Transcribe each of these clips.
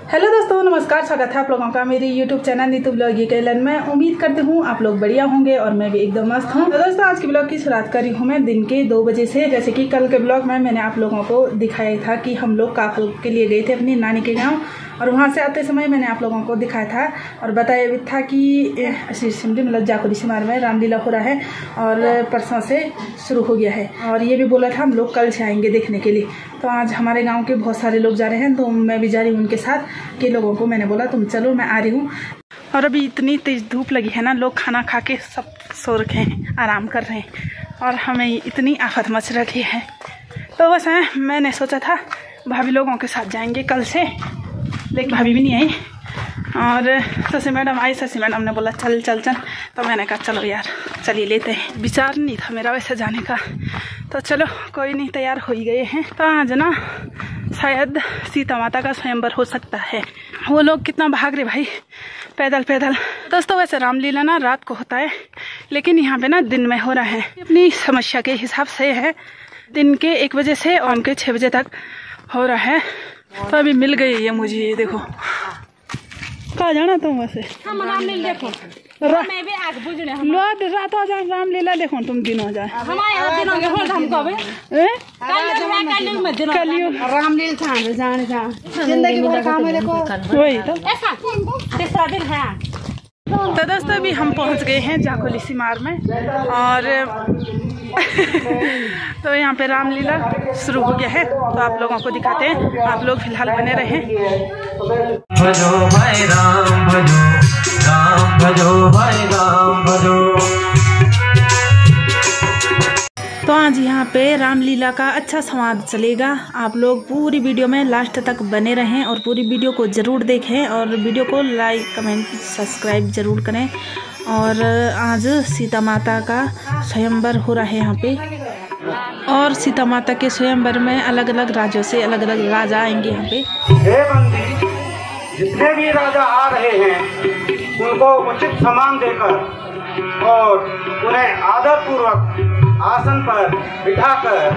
Hello दोस्तों, नमस्कार। स्वागत है आप लोगों का मेरी YouTube channel Neetu blog Kellen में। उम्मीद करती हूँ आप लोग बढ़िया होंगे और मैं भी एकदम मस्त हूँ। तो दोस्तों, आज के ब्लॉग की शुरुआत करी हूँ मैं दिन के 2 बजे से। जैसे कि कल के ब्लॉग में मैंने आप लोगों को दिखाया था कि हम लोग काफू के लिए गए थे अपनी नानी के गाँव, और वहाँ से आते समय मैंने आप लोगों को दिखाया था और बताया भी था कि सिमरी मतलब जाकुली सिमार में रामलीला हो रहा है और परसों से शुरू हो गया है। और ये भी बोला था हम लोग कल से आएंगे देखने के लिए। तो आज हमारे गांव के बहुत सारे लोग जा रहे हैं, तो मैं भी जा रही हूँ उनके साथ। के लोगों को मैंने बोला तुम चलो, मैं आ रही हूँ। और अभी इतनी तेज धूप लगी है ना, लोग खाना खा के सब सो रखे हैं, आराम कर रहे हैं, और हमें इतनी आफत मच रखी है। तो बस मैंने सोचा था भाभी लोगों के साथ जाएंगे कल से, लेकिन भाभी भी नहीं आई। और शशि मैडम आई, शशि मैडम ने बोला चल चल चल, तो मैंने कहा चलो यार चलिए लेते हैं। विचार नहीं था मेरा वैसे जाने का, तो चलो कोई नहीं, तैयार हो ही गए हैं। तो आज ना शायद सीता माता का स्वयंवर हो सकता है। वो लोग कितना भाग रहे भाई, पैदल पैदल। दोस्तों वैसे रामलीला ना रात को होता है, लेकिन यहाँ पे ना दिन में हो रहा है। अपनी समस्या के हिसाब से है, दिन के 1 बजे से और उनके 6 बजे तक हो रहा है। तो अभी मिल गई है मुझे, ये देखो। कहाँ जाना तुम वैसे? हम रामलीला देखो, मैं भी आग बुझले हम रात आ जाए रामलीला देखो, तुम दिन हो जाए हमारे दिनों के होल हम कबे कलियो रामलीला था जाने जा जिंदगी भर काम है। देखो वही तो ऐसा तीसरा दिन है। तो दोस्तों अभी हम पहुंच गए हैं जाकुली सिमार में, और तो यहाँ पे रामलीला शुरू हो गया है। तो आप लोगों को दिखाते हैं, आप लोग फिलहाल बने रहें। भजो भाई राम भजो, राम भजो भाई राम भजो। तो आज यहाँ पे रामलीला का अच्छा संवाद चलेगा। आप लोग पूरी वीडियो में लास्ट तक बने रहें और पूरी वीडियो को ज़रूर देखें, और वीडियो को लाइक कमेंट सब्सक्राइब ज़रूर करें। और आज सीता माता का स्वयंवर हो रहा है यहाँ पे, और सीता माता के स्वयंवर में अलग अलग राज्यों से अलग अलग राजा आएंगे यहाँ पे। हे बंदी, जितने भी राजा आ रहे हैं उनको उचित सम्मान देकर और उन्हें आदर पूर्वक आसन पर बिठाकर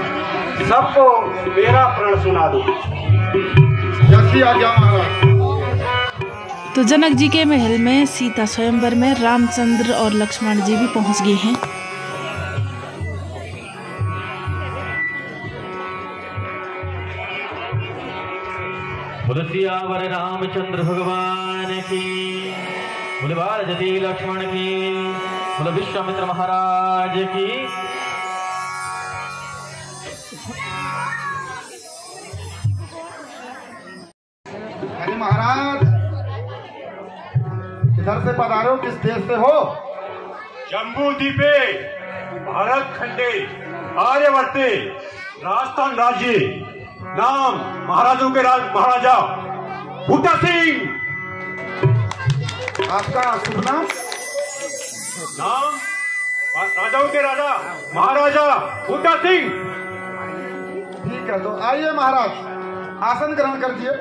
सबको मेरा प्रण सुना दो। जैसी आज्ञा महाराज। तो जनक जी के महल में सीता स्वयंवर में रामचंद्र और लक्ष्मण जी भी पहुंच गए हैं। बोलो सियावर रामचंद्र भगवान की, बोले भारती लक्ष्मण की, बोले विश्वामित्र महाराज की। अरे महाराज, किधर से पधारो, किस देश से हो? जम्बू द्वीपे, भारत खंडे, आर्यवर्ते, राजस्थान राज्य, नाम महाराजों के महाराजा बूटा सिंह। आपका शुभ नाम? नाम राजाओं के राजा महाराजा बूटा सिंह। ठीक है, तो आइए महाराज, आसन ग्रहण कर दिए।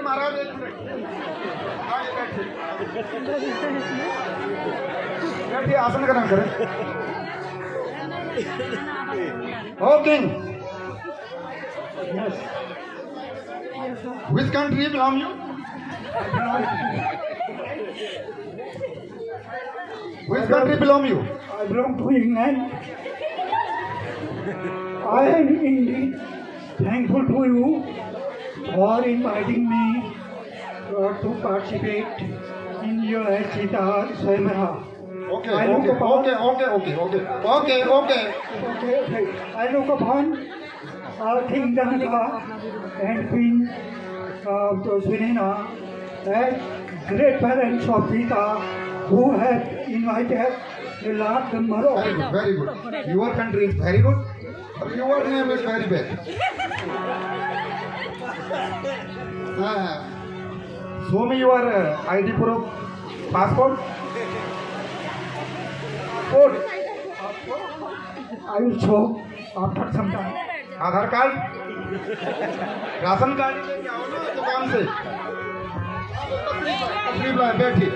महाराज एक मिनट, आइए बैठिए, आसन ग्रहण करें। O king, which country belong you? Which country belong you? I belong to England. I am indeed thankful to you for inviting me to participate in your Sita Swayamvara. Okay, okay. I look upon King Janaka and Queen Sunena as great parents of Sita who have invited a large number of people. Very good. Your country is very good. But your name is very bad. Show me your ID proof, passport. Code. I will show after some time. Aadhaar card, ration card लेके आओ ना दुकान से। तकलीफ लाए, बैठिए।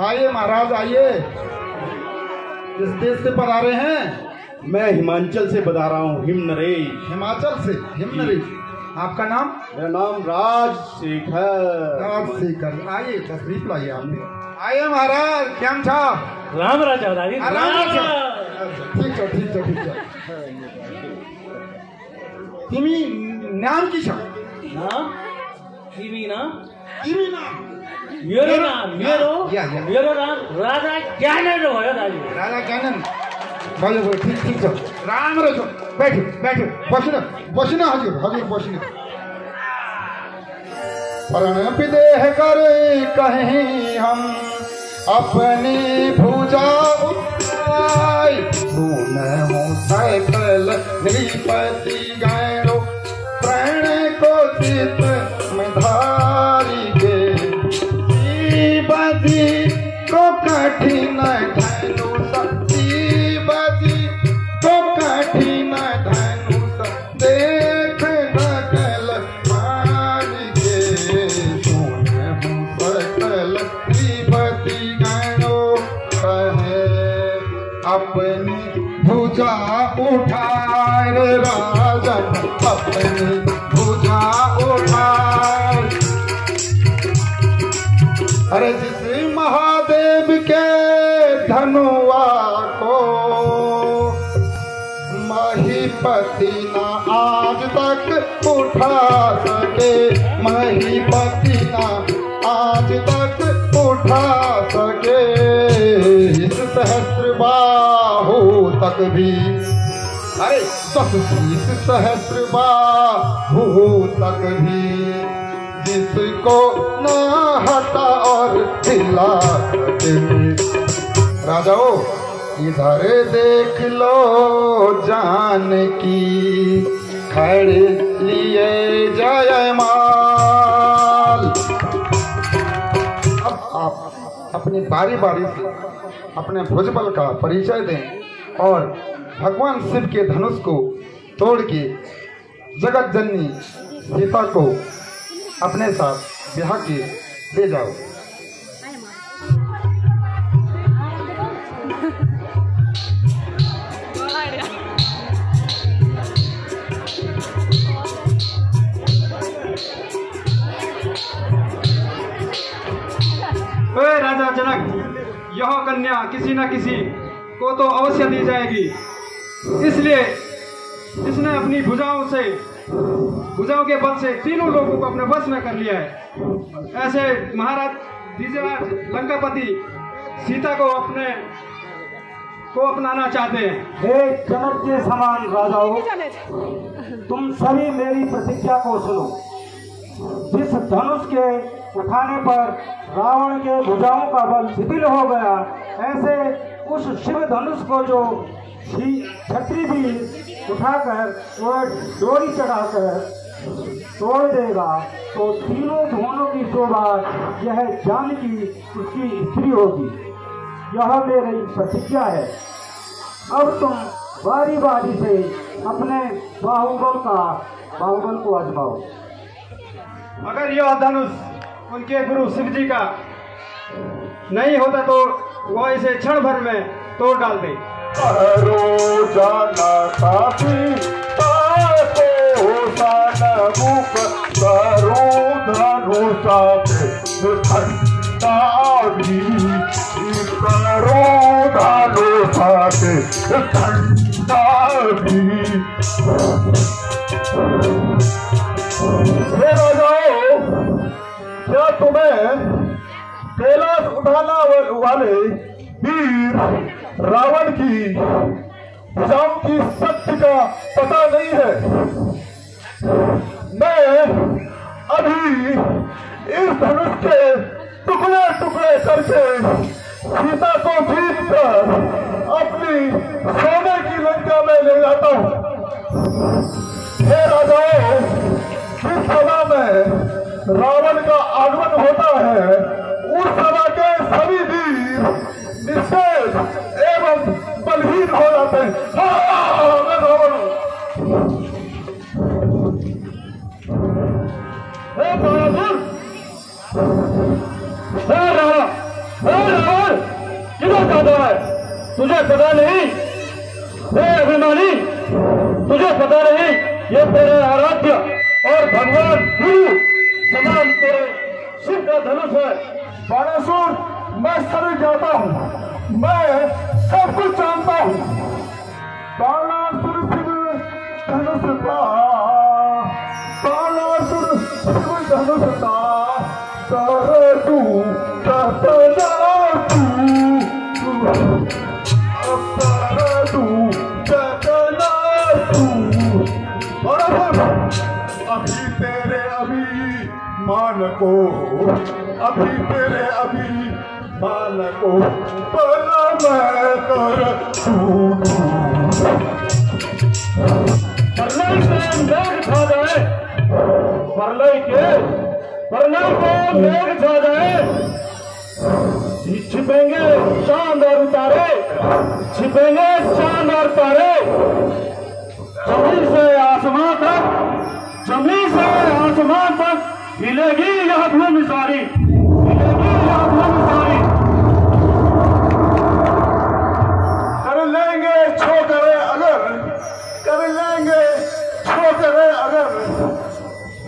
आइए महाराज, आइए। जिस देश से पधारे हैं मैं हिमाचल से बता रहा हूँ, हिम नरेश। हिमाचल से हिम नरेश। आपका नाम? मेरा नाम राजशेखर। राजशेखर, आइए तशरीफ लाइए आपने। आइए महाराज, क्या था? राम राजा दादी। राम राजा। ठीक है ठीक है ठीक है। तुम्ही नाम की छो? नाम तिमी नाम तिमी नाम? मेरो नाम मेरो नाम राजा ज्ञानेन्द्र भयो दाजु। राजा ज्ञानेन्द्र भयो, ठीक ठीक छ। राम्रो छ। बैठो बैठो, बस्नु हजुर हजुर बस्नु। प्रण विदेह करे कहीं हम अपनी भुजा उठाई, सुनहु सकल नृपति गैरो प्राण को चित में धारी गे, बदी को कठिन धनुष, बदी को कठिन धनुष देख नकल मान गे, सुनहु सकल नृपति गैरो कहे अपनी भुजा उठाए रे राजन, अपनी भुजा उठाए। अरे जिस महादेव के धनुआ को महीपति ना आज तक उठा सके, महीपति ना आज तक उठा सके, इस सहस्त्र बाहु तक भी, अरे 10-20 सहस्त्र बाहु तक भी जिसको न हटा और हिला सके। राजाओ इधर देख लो जानकी खड़े लिए जयमाल। अब आप अपनी बारी बारी से अपने भुजबल का परिचय दें और भगवान शिव के धनुष को तोड़ के जगत जननी सीता को अपने साथ ब्याह के ले जाओ। राजा जनक, यह कन्या किसी न किसी को तो अवश्य दी जाएगी, इसलिए इसने अपनी भुजाओं के बल से तीनों लोगों को अपने वश में कर लिया है। ऐसे महाराज द्विजराज लंकापति सीता को अपनाना चाहते हैं। हे जनक के समान राजाओं, तुम सभी मेरी प्रतिज्ञा को सुनो। जिस धनुष के उठाने पर रावण के भुजाओं का बल शिथिल हो गया, ऐसे उस शिव धनुष को जो छत्री भी उठाकर वह डोरी चढ़ाकर तोड़ देगा, तो तीनों भुवनों की शोभा यह जानकी उसकी स्त्री होगी। यह मेरी प्रतिज्ञा है। अब तुम बारी बारी से अपने बाहुबल को आजमाओ। अगर यह धनुष उनके गुरु शिव जी का नहीं होता तो वह इसे क्षण भर में तोड़ डालते। जाना काफी मुख करो धनुषा करो धनुषा ठंडा भी। क्या तुम्हें कैलाश उठाना वाले वीर रावण की भुजाओं की शक्ति का पता नहीं है? मैं अभी इस धनुष के टुकड़े टुकड़े करके सीता को जीत कर अपनी सोने की लंका में ले जाता हूँ। हे राजाओं, जिस सभा में रावण का आगमन होता है, उस सभा के सभी वीर निषेध एवं बलहीन हो जाते हैं। किधर जाता है? तुझे पता नहीं? हे ये तेरे आराध्य और भगवान गुरु समान तेरे शिव का धनुष है। बाणासुर, मैं सभी जाता हूँ, मैं सब कुछ जानता हूँ। बाणासुर शिव धनुष था, बाणासुर शिव धनुष था, तारा तू कहता जा तू, अब तारा तू कहता जा तू। अभी तेरे अभिमान को, अभी तेरे अभिमान को भला मैं कर दूं। प्रलय से मेघ छा जाए, प्रलय को मेघ छा जाए, छिपेंगे चांद और तारे, छिपेंगे चांद और तारे। जमीन से आसमान तक, जमीन से आसमान तक हिलेगी यह भूमि सारी, हिलेगी यह भूमि सारी। कर लेंगे छोकरे अगर, कर लेंगे छोकरे अगर,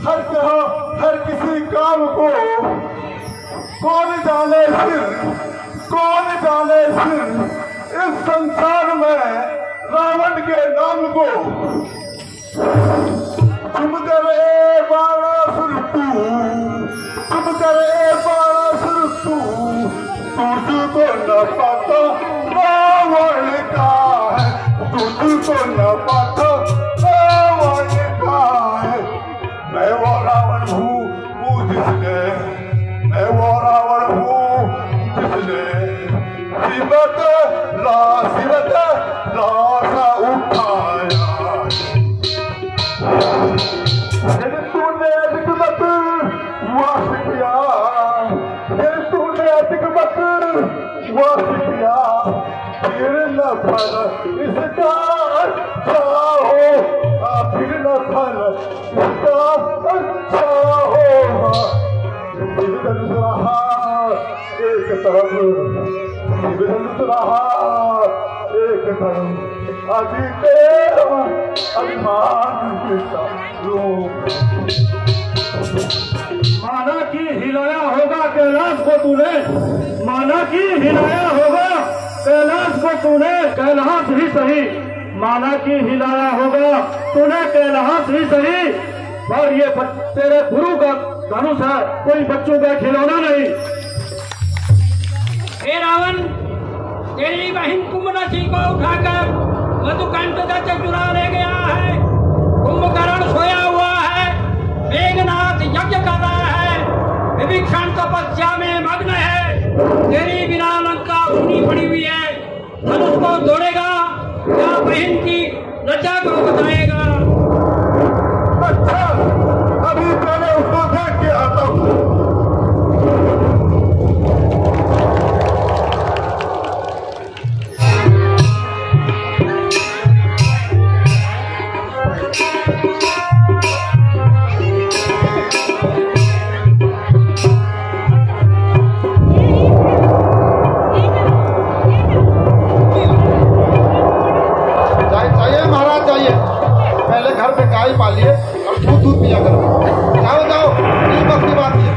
हर किसी काम को। कौन जाने फिर, कौन जाने फिर इस संसार में रावण के नाम को। तुम करे बाणासुर तू, तुम करे बाणासुर तू, तुझको न पता रावण का है, तुझको न पता रावण का है। मैं वो रावण हूँ जिसने, मैं वो रावण हूँ जिसने शिवत लाश उठाया। तूने अधिक मत वासिया, तूने अधिक मत वासिया, फिर न फल इसका अच्छा हो, फिर न फल इसका अच्छा होगा। धनुष रहा एक तरफ, धनुष रहा एक तरफ, अभी तेरा अभिमान के रूप। माना कि हिलाया होगा कैलाश को तूने, माना कि हिलाया होगा कैलाश को तूने, कैलाश ही सही। माना कि हिलाया होगा तूने कैलाश ही सही, पर ये तेरे गुरु का धनुष है, कोई बच्चों का खिलौना नहीं। हे रावण, तेरी बहन कुंभनसी को उठाकर मधुकंटक से चुरा ले गया है। कुंभकर्ण सोया हुआ है, मेघनाथ यज्ञ कर रहा है, विभीषण तपस्या में मग्न है। तेरी बिना लंका सुनी पड़ी हुई है। धनुष को तोड़ेगा या बहन की रचा को बताएगा? अच्छा, अभी पहले उसको देख के आता हूँ। चाहिए महाराज, चाहिए। पहले घर पे गाय पालिए और दूध पिया करो। जाओ जाओ, इस वक्त की बात है।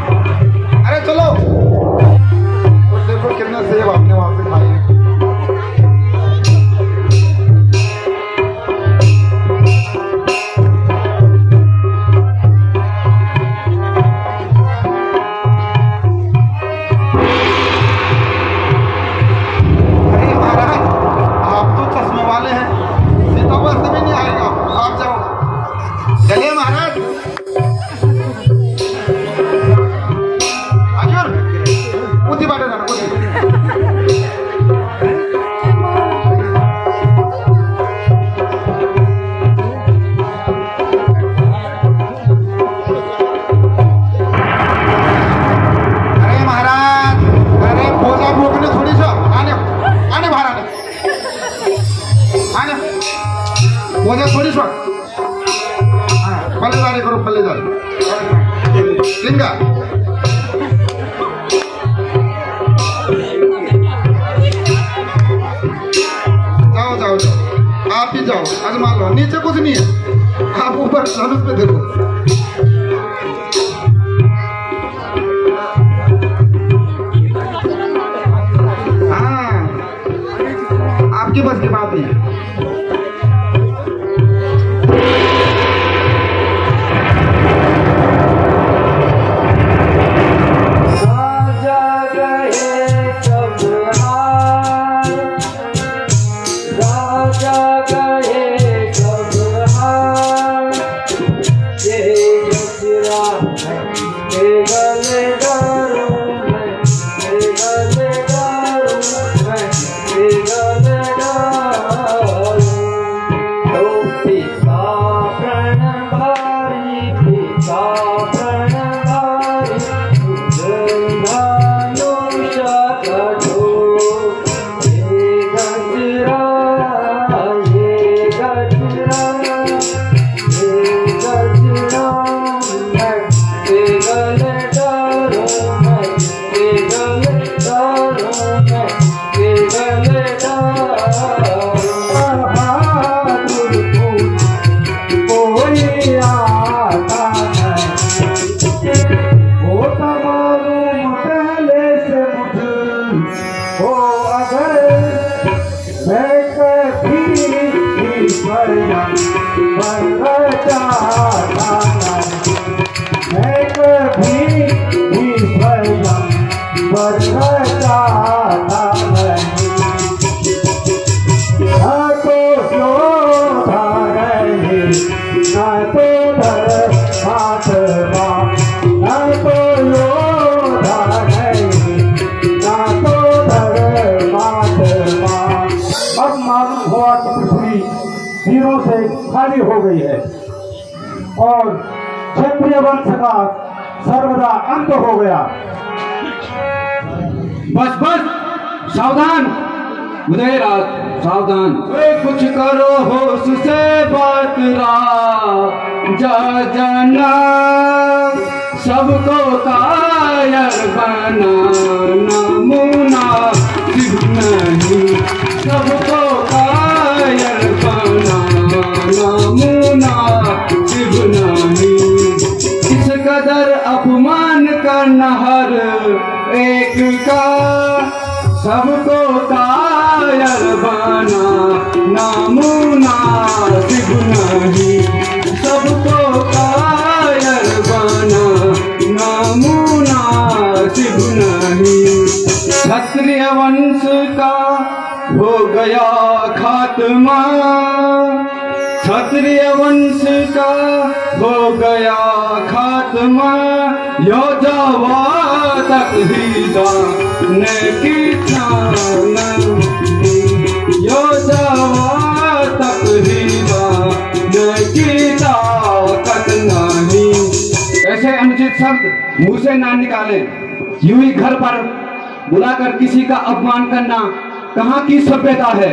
अरे चलो, तो देखो कितने सेब आपने वहां से खाए। अरे महाराज, आप तो चश्मे वाले हैं, सीता बस भी नहीं आएगा। आप जाओ, चलिए महाराज। आजूर, उसी बाटे जाना, उसी। अरे महाराज, अरे भोजा भोगने थोड़ी सा आने आने बाहर आने आने भोजा थोड़ी सा। फलेदारी करो, फलेदारी लिंगा। जाओ जाओ जाओ, आप ही जाओ, आजमा लो। नीचे कुछ नहीं है, आप ऊपर धनुष पे देखो। हाँ, आपकी बस की बात नहीं है। वीरों से खाली हो गई है और क्षत्रिय वंश का सर्वदा अंत हो गया। बस बस, सावधान मुझे रात, सावधान। वे कुछ करो होश से बात जा जाना, सबको कायर बना नमूना सिर्फ नहीं, सबको कायर बना नमूना सिर्फ नहीं। इस कदर अपमान करना हर एक का, सबको कायर बना नमूना सिर्फ नहीं, सबको कायर बना नमूना सिर्फ नहीं। क्षत्रिय वंश का हो गया खात्मा, क्षत्रिय वंश का हो गया खात्मा, योद्धावा तक ही दाने की शान, योद्धावा तक ही दाने की ताकत नहीं। ऐसे अनुचित शब्द मुंह से ना निकाले। यूं ही घर पर बुलाकर किसी का अपमान करना कहाँ की सभ्यता है।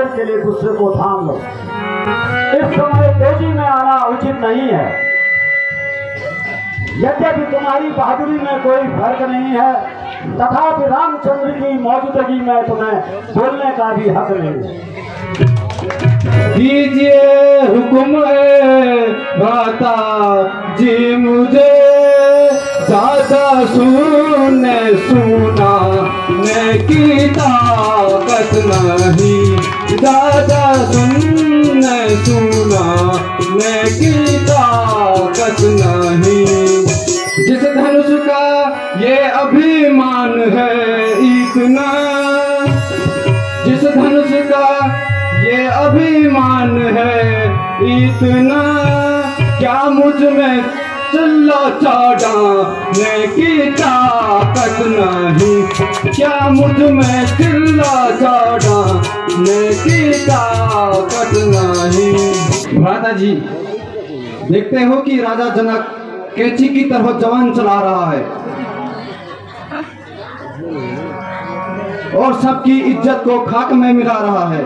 के लिए दूसरे को थाम लो। इस समय तेजी में आना उचित नहीं है। यद्यपि तुम्हारी बहादुरी में कोई फर्क नहीं है, तथापि रामचंद्र की मौजूदगी में तुम्हें बोलने का भी हक नहीं। कीजिए हुक्म माता जी, मुझे ज्यादा सुना की ताकत दादा तुमने सुना मैं की ताकत नहीं। जिस धनुष का ये अभिमान है इतना, जिस धनुष का ये अभिमान है इतना, क्या मुझ में चिल्ला चाड़ने की ताकत नहीं, क्या मुझ में चिल्ला चाड़ने की ताकत नहीं। भ्राता जी, देखते हो कि राजा जनक कैंची की तरह जवान चला रहा है और सबकी इज्जत को खाक में मिला रहा है।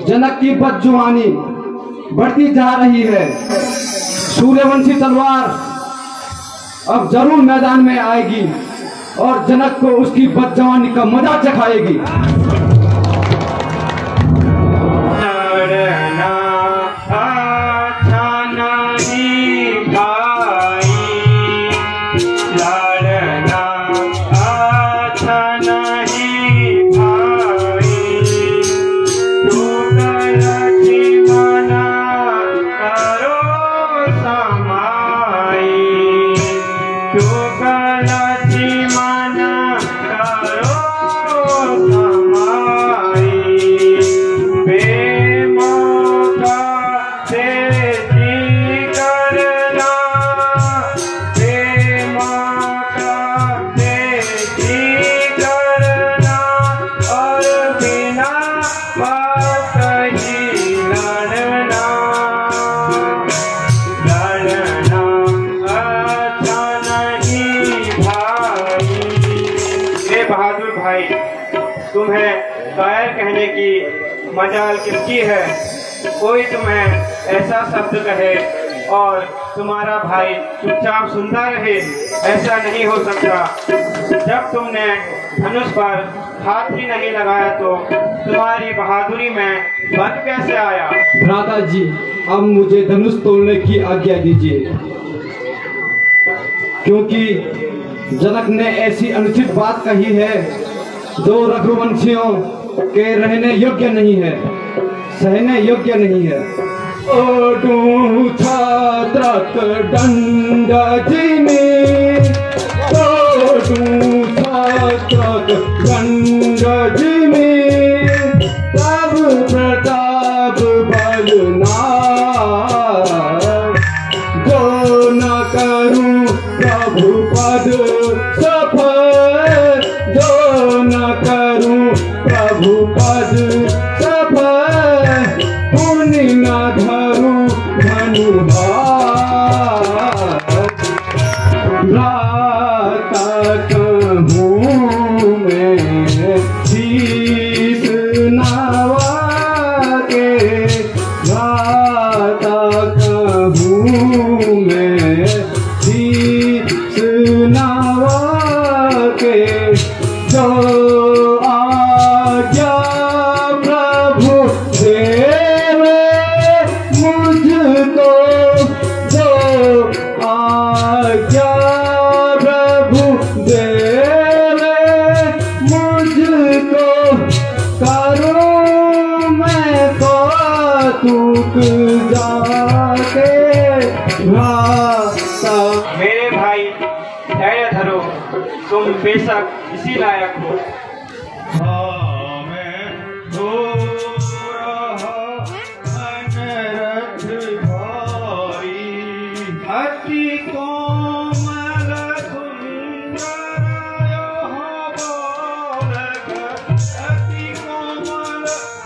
जनक की बदजुबानी बढ़ती जा रही है। सूर्यवंशी तलवार अब जरूर मैदान में आएगी और जनक को उसकी बदजवानी का मजा चखाएगी। तुम्हें कायर कहने की मजाल किसकी है? कोई तुम्हें ऐसा शब्द कहे और तुम्हारा भाई चुपचाप सुनता रहे, ऐसा नहीं हो सकता। जब तुमने धनुष पर हाथ ही नहीं लगाया तो तुम्हारी बहादुरी में बल कैसे आया? भ्राता जी, अब मुझे धनुष तोड़ने की आज्ञा दीजिए, क्योंकि जनक ने ऐसी अनुचित बात कही है जो रघुवंशियों के रहने योग्य नहीं है, सहने योग्य नहीं है। ओडू छात्रक दंड जिमी, ओडू छात्रक दंड जिमी, तब प्रताप बलना जो न करूं प्रभु पद सफल, जो न करूं प्रभु पद सफल, पुण्य न धरूं धनुभार, भ्राता कहूँ मैं शीश नवा के, भ्राता कहूँ मैं शीश नवा के, जो आज्ञा प्रभु देवे मुझको, जो आज्ञा प्रभु देवे मुझको, करूं मैं कौतुक जाके भ्राता। मेरे भाई धैर्य धरो, तुम बेशक इसी लायक हो। अति कोमल सुंदर यह बालक, अति कोमल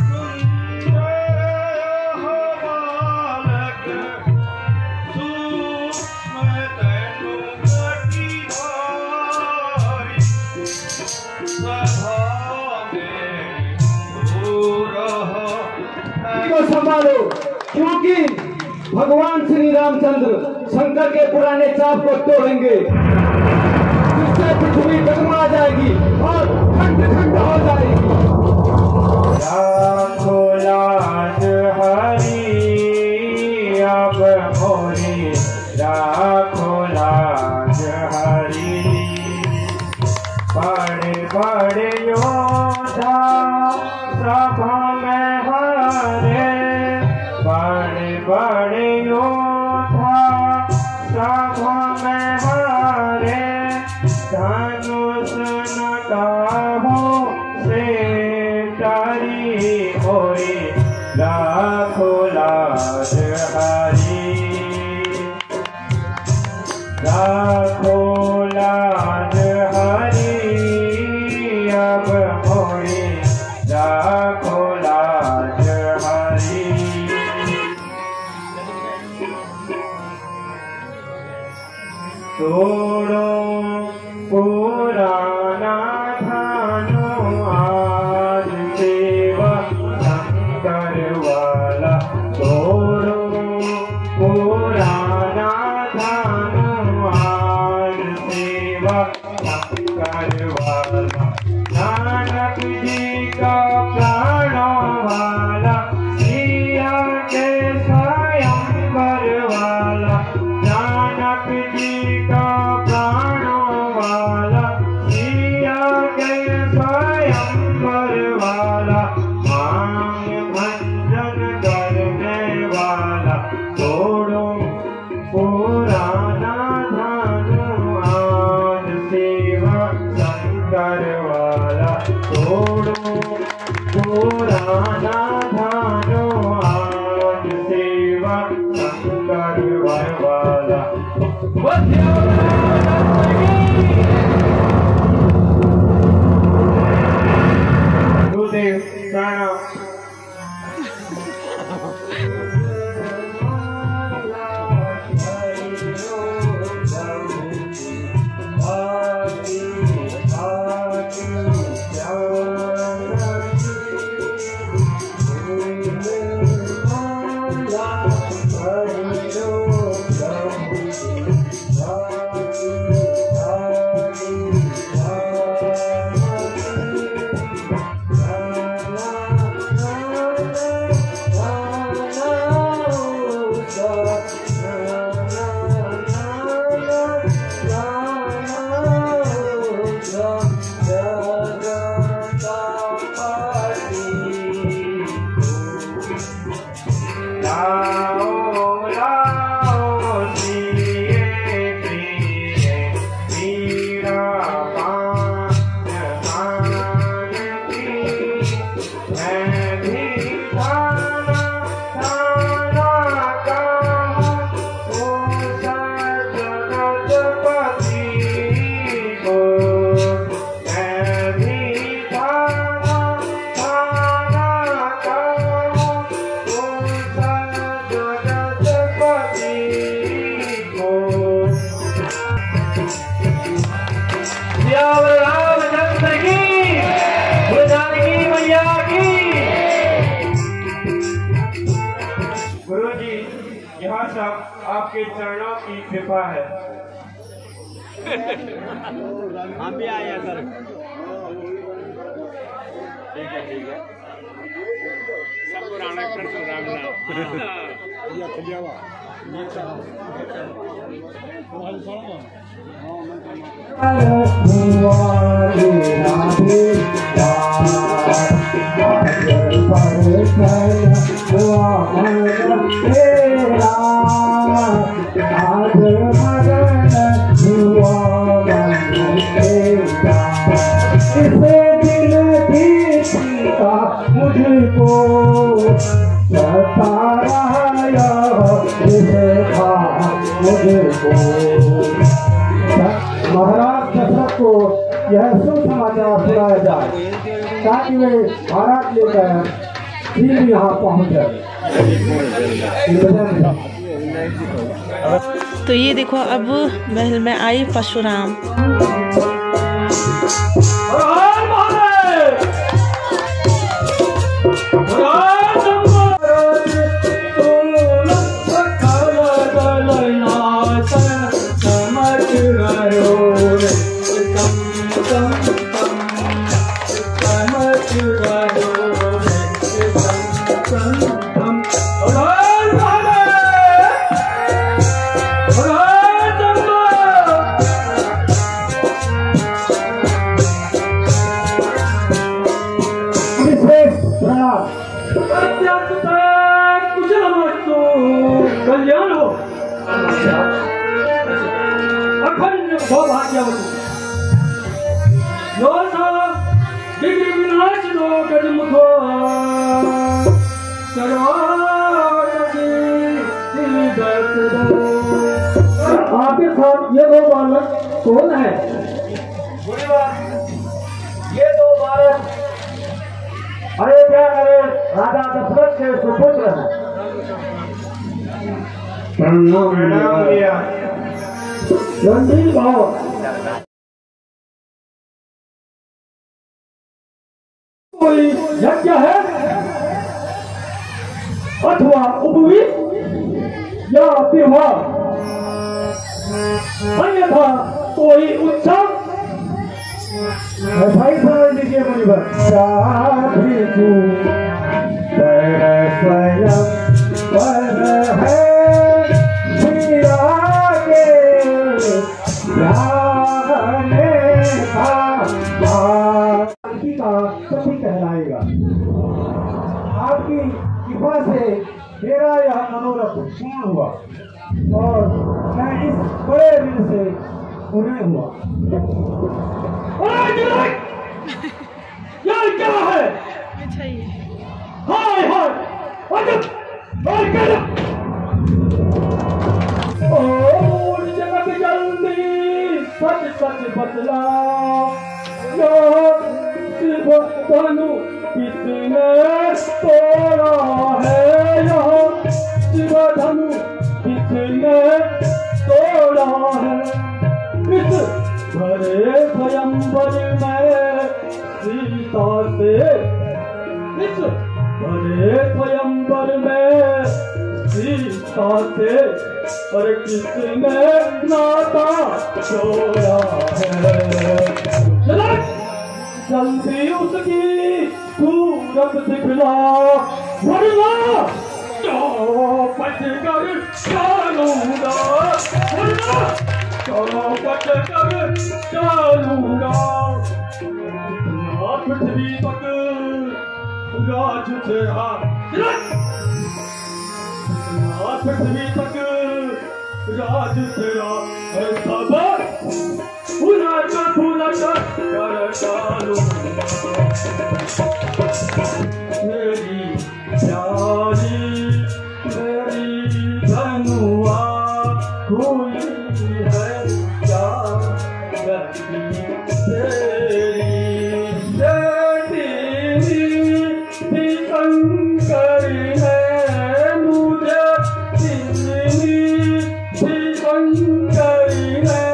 सुंदर यह बालक, सूक्ष्म तनु कटी भारी, स्वभाव में घोर को संभालो, क्योंकि भगवान श्री रामचंद्र शंकर के पुराने चाप को तोड़ेंगे, जिससे पृथ्वी डगमगा जाएगी और खंड खंड हो जाएगी। लाखो लाज हरी अब मोरी, लाखो लाज हरी, बड़े बड़े योद्धा सभा में मोरी लाखो लाज हरी लाखो लाज हरी अब मोरी लाखो लाज हरी तोड़ो पुराना थानो आज सेवा शंकर वाला तोड़ो पुराना थानो आज सेवा शंकर वाला नानक जी का प्राणों वाला सिया के स्वयंवर वाला नानक जी का प्राणों वाला सिया के स्वयंवर वाला मांग भंजन करने वाला तोड़ो पुराना धानु आज सेवा शंकर वाला तोड़ो पुराना धानु आज सेवा शंकर वाला गुरुदेव प्रणाम आपके चरणों की कृपा है। हम भी आए हैं सर। ठीक है ठीक है। सब पुराना मुझको सताया मुझको महाराज दशरथ को यह सुसमाचार सुनाया जाए ताकि वे भारत लेकर फिर यहाँ पहुँच जाए। तो ये देखो अब महल में आई परशुराम। कल्याण हो अखंड सौभाग्यवती विघ्न विनाश दो गज मुखो आपके साथ ये दो बालक कौन है? ये दो बालक अयोध्या नरेश राजा दशरथ के सुपुत्र हैं। रणधीर भाव कोई यज्ञ है अथवा उपवीत या त्योहार, अन्यथा कोई उत्सव? भाई समझ लीजिए मुनिवर, साधु स्वयं पर है सभी कहलाएगा। आपकी कृपा से मेरा यह मनोरथ पूर्ण हुआ और मैं इस बड़े दिल से उन्हें हुआ। यह क्या है? हाय हाय जगत जल्दी सच सच बतला, शिव धनु किसने तोड़ा है? यह शिव धनु किसने तोड़ा है? इस भरे स्वयंवर में सीता से, इस भरे स्वयंवर में सीता से और किसने नाता जोड़ा है? जल्दी उसकी सूरत दिखला, वरना चौपट कर चलूंगा, वरना चौपट कर चलूंगा। पृथ्वी तक राज तेरा, पृथ्वी तक राज तेरा है। सब उलट पुलट कर डालूंगा। मेरी प्यारी मेरी धनुआ खुली है क्या गति तेरी? शंकरी है मुझे शंकरी है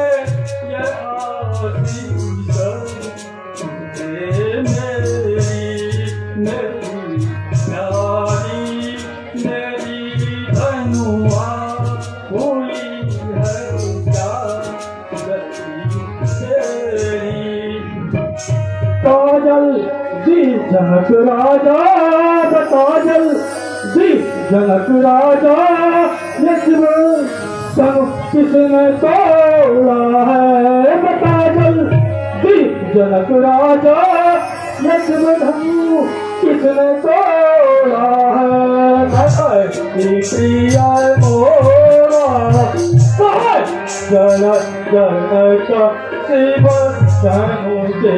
काजल जी जनक राजा, काजल जी जनक राजा, यशव संग किसने तोड़ा है? काजल जी जनक राजा, यशव धनु किसने तोड़ा है? प्रिया मोरा जनक जनक शिव धनु के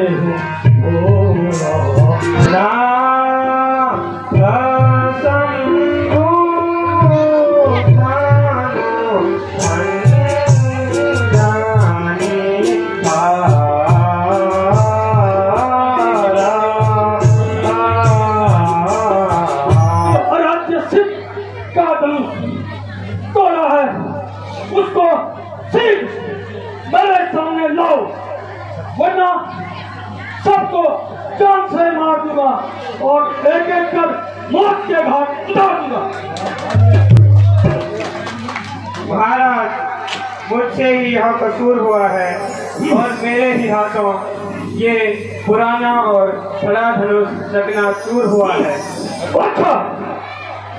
तोड़ा है, उसको सीध मेरे सामने लाओ, वरना सबको जान से मार दूंगा और एक एक कर मौत के घाट उतार दूंगा। महाराज, मुझसे ही यह कसूर हुआ है और मेरे ही हाथों ये पुराना और बड़ा धनुष चकनाचूर हुआ है। अच्छा,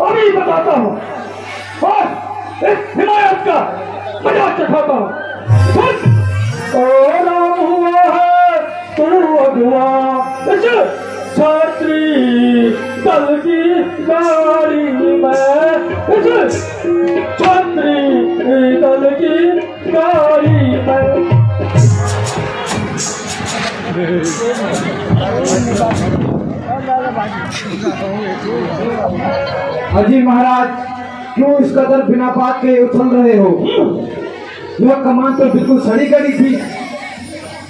अभी बताता हूँ और इस हिमायत का मजाक चखाता हूँ। राम हुआ है तू अगुआ, इस छात्री दल की गाड़ी में, इस छात्री दल की गाड़ी में। अजी महाराज, क्यों इस कदर बिना बात के उछल रहे हो? यह कमान तो बिल्कुल सड़ी गड़ी थी,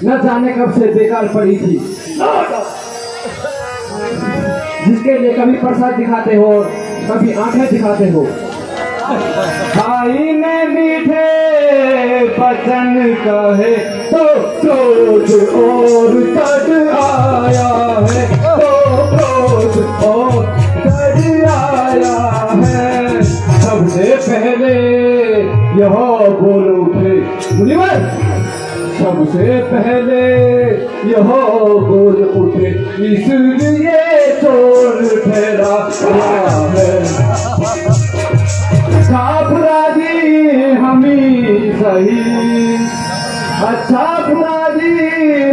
न जाने कब से बेकार पड़ी थी, जिसके लिए कभी प्रसाद दिखाते हो और कभी आंखें दिखाते हो। भाई ने मीठे बचन कहे तो क्रोध और चढ़ आया है, तो क्रोध और चढ़ आया है। सबसे पहले यह बोल उठे मुनिवर, सबसे पहले यह बोल उठे, इसलिए चोर ठहरा है। अच्छा बुरा जी हमी सही, अच्छा बुरा जी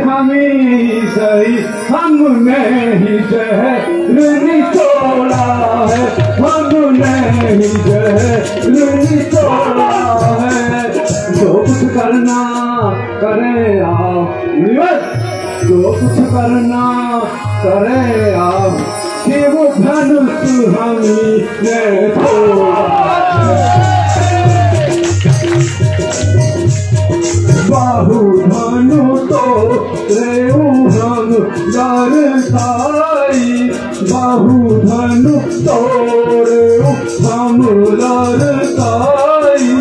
हमी सही, हमने ही जहर निचोड़ा है, हमने ही जहर निचोड़ा है। जो कुछ करना करे आप, जो कुछ करना करे आप, कि वो धनुष हमने छोड़ा। बाहु धनु तो रेऊ हम लड़ताई, बाहु धनु तो रेऊ हम लड़ताई,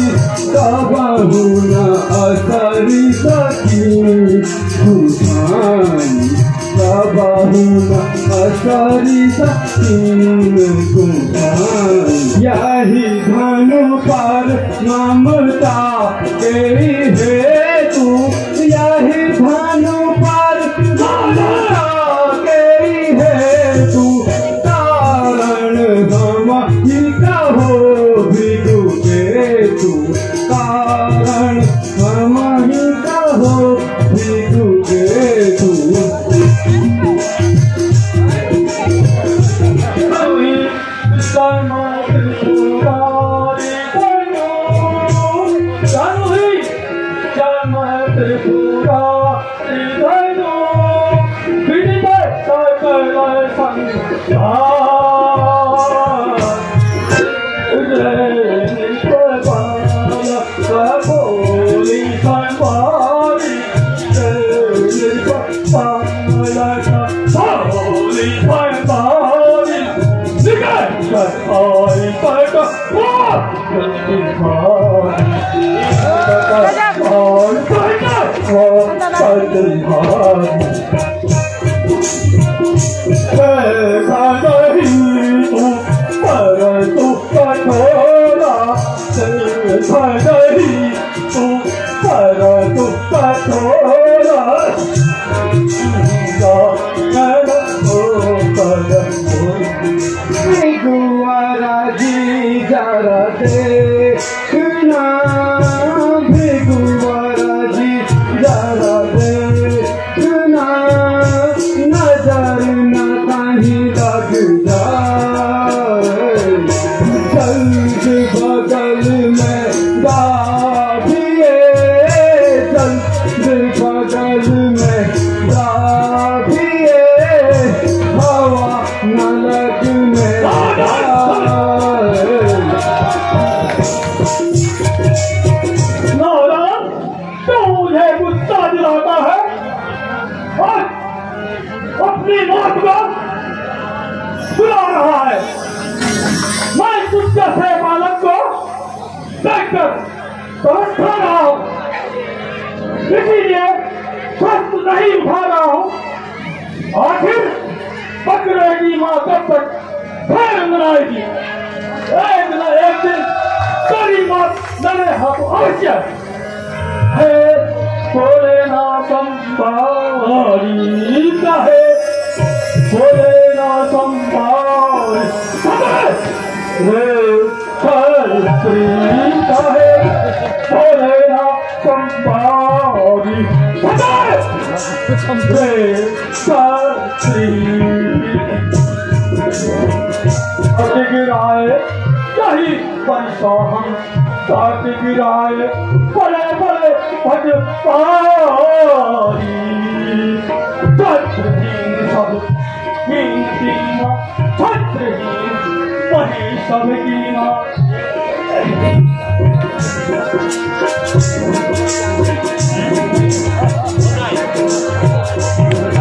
तबहु न असरी सकी सुधाई, तबहु न असरी सकी सुधाई। यही धनु पर ममता तेरी हेतु, यही धनु पर ममता तेरी हेतु, कारण हम ही कहो भिगु केतु, कारण हम ही कहो भिगु केतु। इसीलिए स्वस्थ नहीं उठा रहा हूँ। आखिर पकड़ेगी माँ कब तक फिर अंगनाएगी। एक न एक दिन तेरी माँ मेरे हाथ अवश्य है। बोले ना संभारी कहे, बोले ना संभारी कहे, बोले ना संभारी गिराए यही पैसा हम साथ गिराए बड़े बड़े भज पारी सब हीन सीमा छत्रहीन वही सब कीना।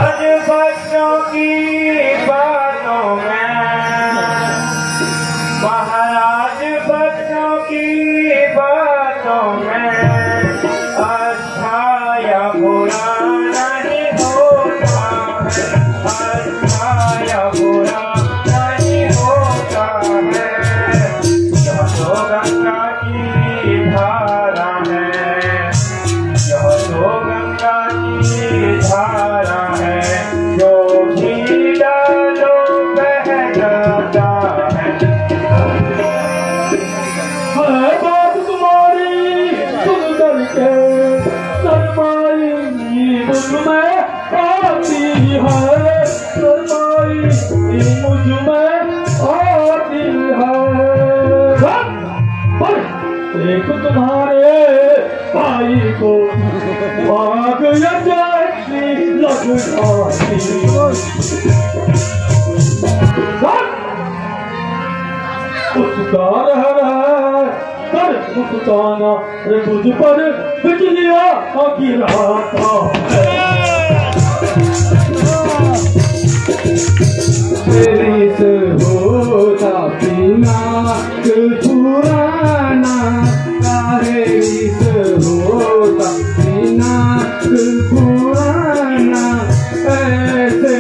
आज बच्चों की बातों में महाराज बच्चों की बातों में अच्छा या बुरा नहीं होता है, अच्छा या बुरा नहीं होता है। यह तो गंगा की धारा है, यह तो गंगा की धारा है, जो भी डालो बह जाता है। बात तुम्हारी सुन करके शर्माई मुझ में आती है, शर्माई मुझ में आती है। एक तुम्हारे भाई को आग जैसी लग जाती, उसका रह कर मुस्काना मुझ पर बिजलियां गिराता है। तेरी से होता पीना पुराना, तेरी से होता पीना पुराना। ऐसे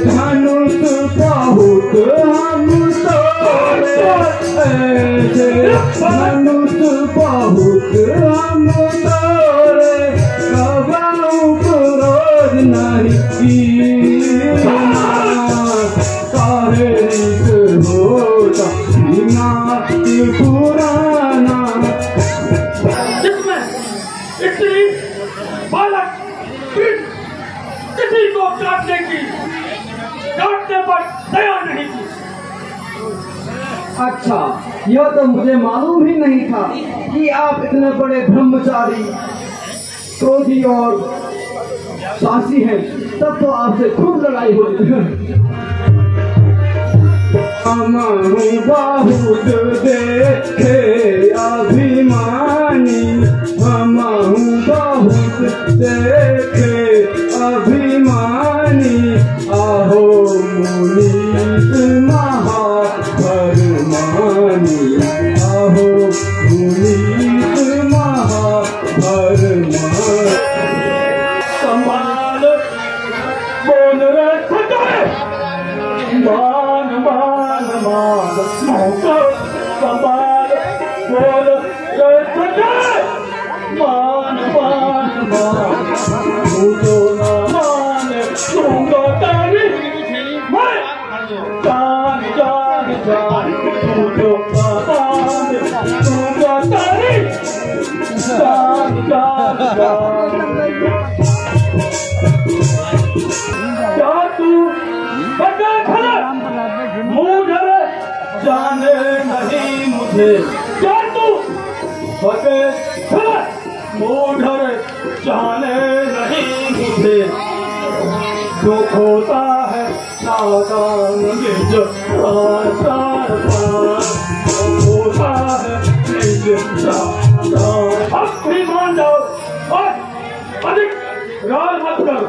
धनुष बहुत हम तोड़े, ऐसे धनुष बहुत हम तोड़े, कबाऊ को रोज नहीं होता पुराना। जिसमें इतनी बालक किसी को काटने की, काटने पर दया नहीं की। अच्छा, यह तो मुझे मालूम ही नहीं था कि आप इतने बड़े ब्रह्मचारी, क्रोधी और साहसी हैं। तब तो आपसे खूब लड़ाई हुई। हम बहुत देखे अभिमानी, हम बहुत देखे अभिमानी। आहो मुनीष महापरमानी, आहो मुनीष महापरमानी। संभाल बोल रहे मान मान मान मौका, संभाल बोल रहे मान मान मान, मुझो न माने दूंगा तेरी मैं जान जान जान, मुझो न माने दूंगा तेरी जान जान जान। क्या तू बता खड़ा मुझे जाने नहीं मुझे, क्या तू बता खड़ा मुझे जाने नहीं मुझे। दुख होता है नादान निज आचार पान, दुख होता है निज आचार। अब भी मान जाओ और अधिक गाल मत करो।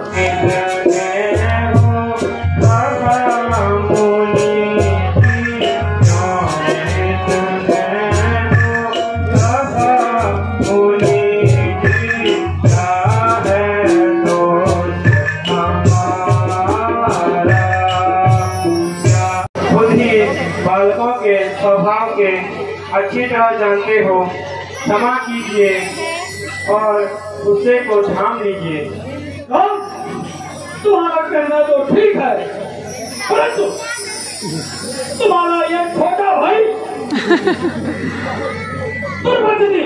बालकों के स्वभाव के अच्छी तरह जानते हो, क्षमा कीजिए और गुस्से को थाम लीजिए। तुम्हारा कहना तो ठीक है, परंतु तुम्हारा ये छोटा भाई दुर्बदनी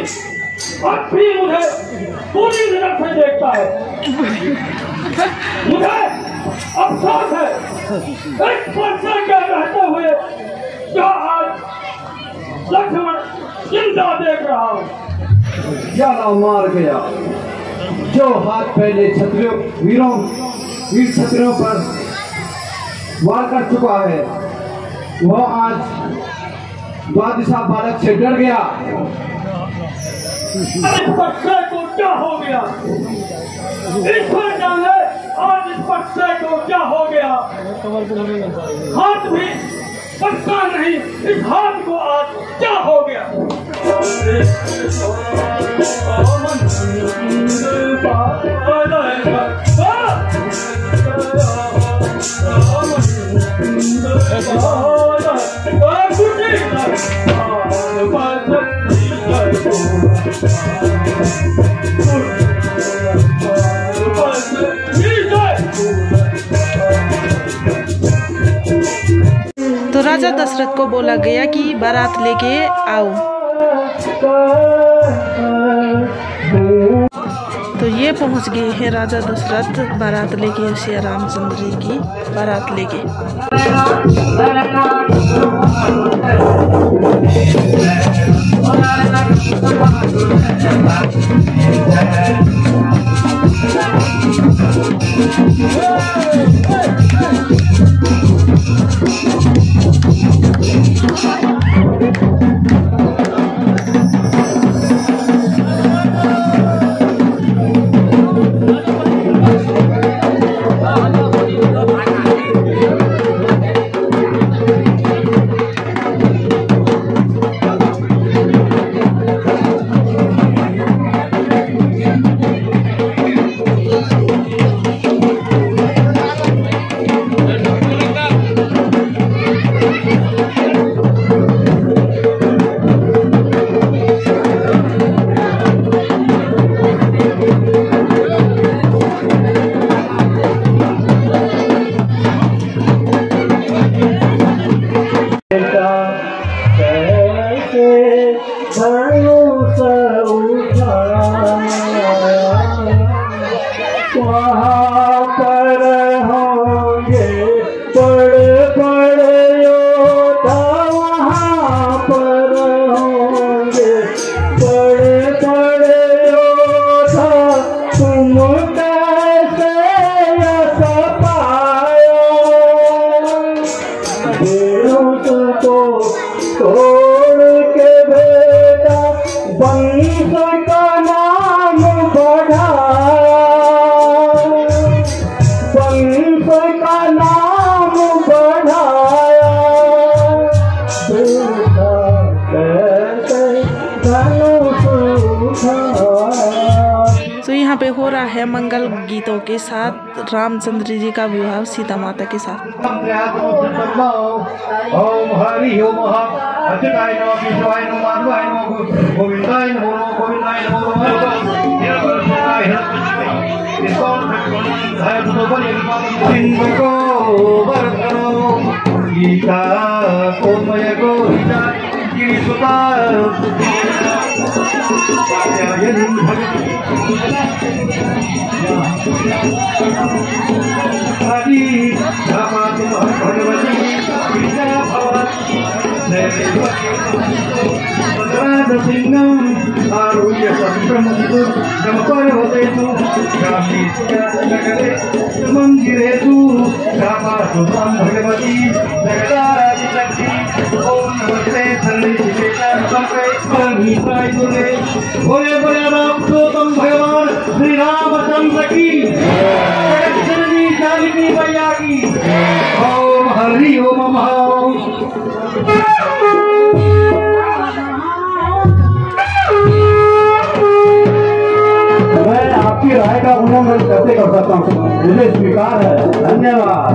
अब भी मुझे पूरी नजर से देखता है। मुझे अफसोस है एक वर्षा के रहते हुए क्या आज लक्ष्मण जिंदा देख रहा हूँ। ज्यादा मार गया जो हाथ पहले वीर क्षत्रियों पर वार कर चुका है, वह आज बादशाह बालक से डर गया। इस बच्चे को क्या हो गया? ईश्वर जाने आज इस बच्चे को क्या हो गया? हाथ भी बच्चा नहीं, इस हाथ को आज क्या हो गया? तो राजा दशरथ को बोला गया कि बारात लेके आओ। तो ये पहुंच गए हैं राजा दशरथ बारात लेके, श्री रामचंद्र जी की बारात लेके। तो यहाँ पे हो रहा है मंगल गीतों के साथ रामचंद्र जी का विवाह सीता माता के साथ। ओम हरि ओम अच्युताय नमः केशवाय नमः माधवाय नमः गोविंदाय नमः गोविंदाय नमः गीता कोमय गोविंदा गिरिसुता हरि भगवती सिंहम आरोग्य संप्रमोदितु नमपर्वतेतु मंदिरेतु शापासु त्वं भगवती जगदादिशक्ति ओम नमस्ते बोले बोले रामोत्तम भगवान श्री रामचंद्र की जगतजननी जानकी मैया की ओम हरि ओम मैं आपकी राय का उन्मूलन कैसे कर सकता हूँ? मुझे स्वीकार है। धन्यवाद।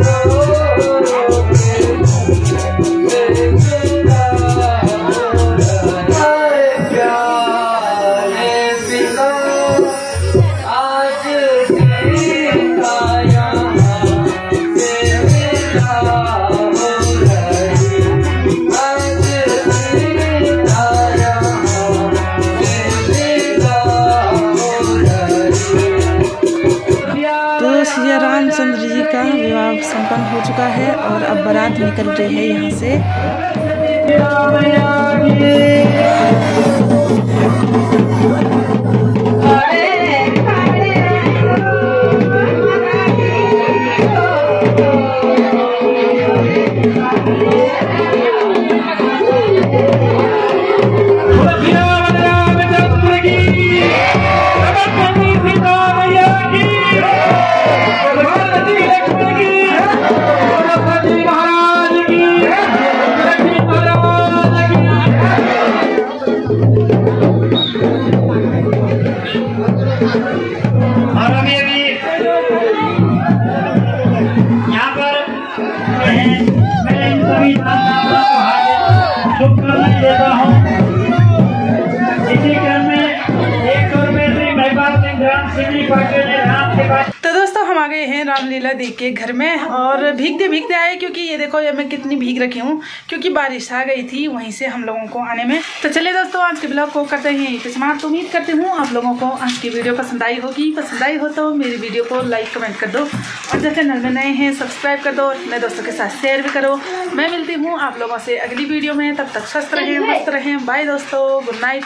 Oh बारात निकल रही है यहाँ से। तो दोस्तों हम आ गए हैं रामलीला देख के घर में और भीगते भीगते आए, क्योंकि ये देखो ये मैं कितनी भीग रखी हूँ, क्योंकि बारिश आ गई थी वहीं से हम लोगों को आने में। तो चलिए दोस्तों आज के ब्लॉग को करते हैं यहीं समाप्त। उम्मीद करती हूँ आप लोगों को आज की वीडियो पसंद आई होगी। पसंद आई हो तो मेरी वीडियो को लाइक कमेंट कर दो, और जो चैनल में नए हैं सब्सक्राइब कर दो, अपने दोस्तों के साथ शेयर भी करो। मैं मिलती हूँ आप लोगों से अगली वीडियो में, तब तक स्वस्थ रहें मस्त रहें। बाय दोस्तों, गुड नाइट।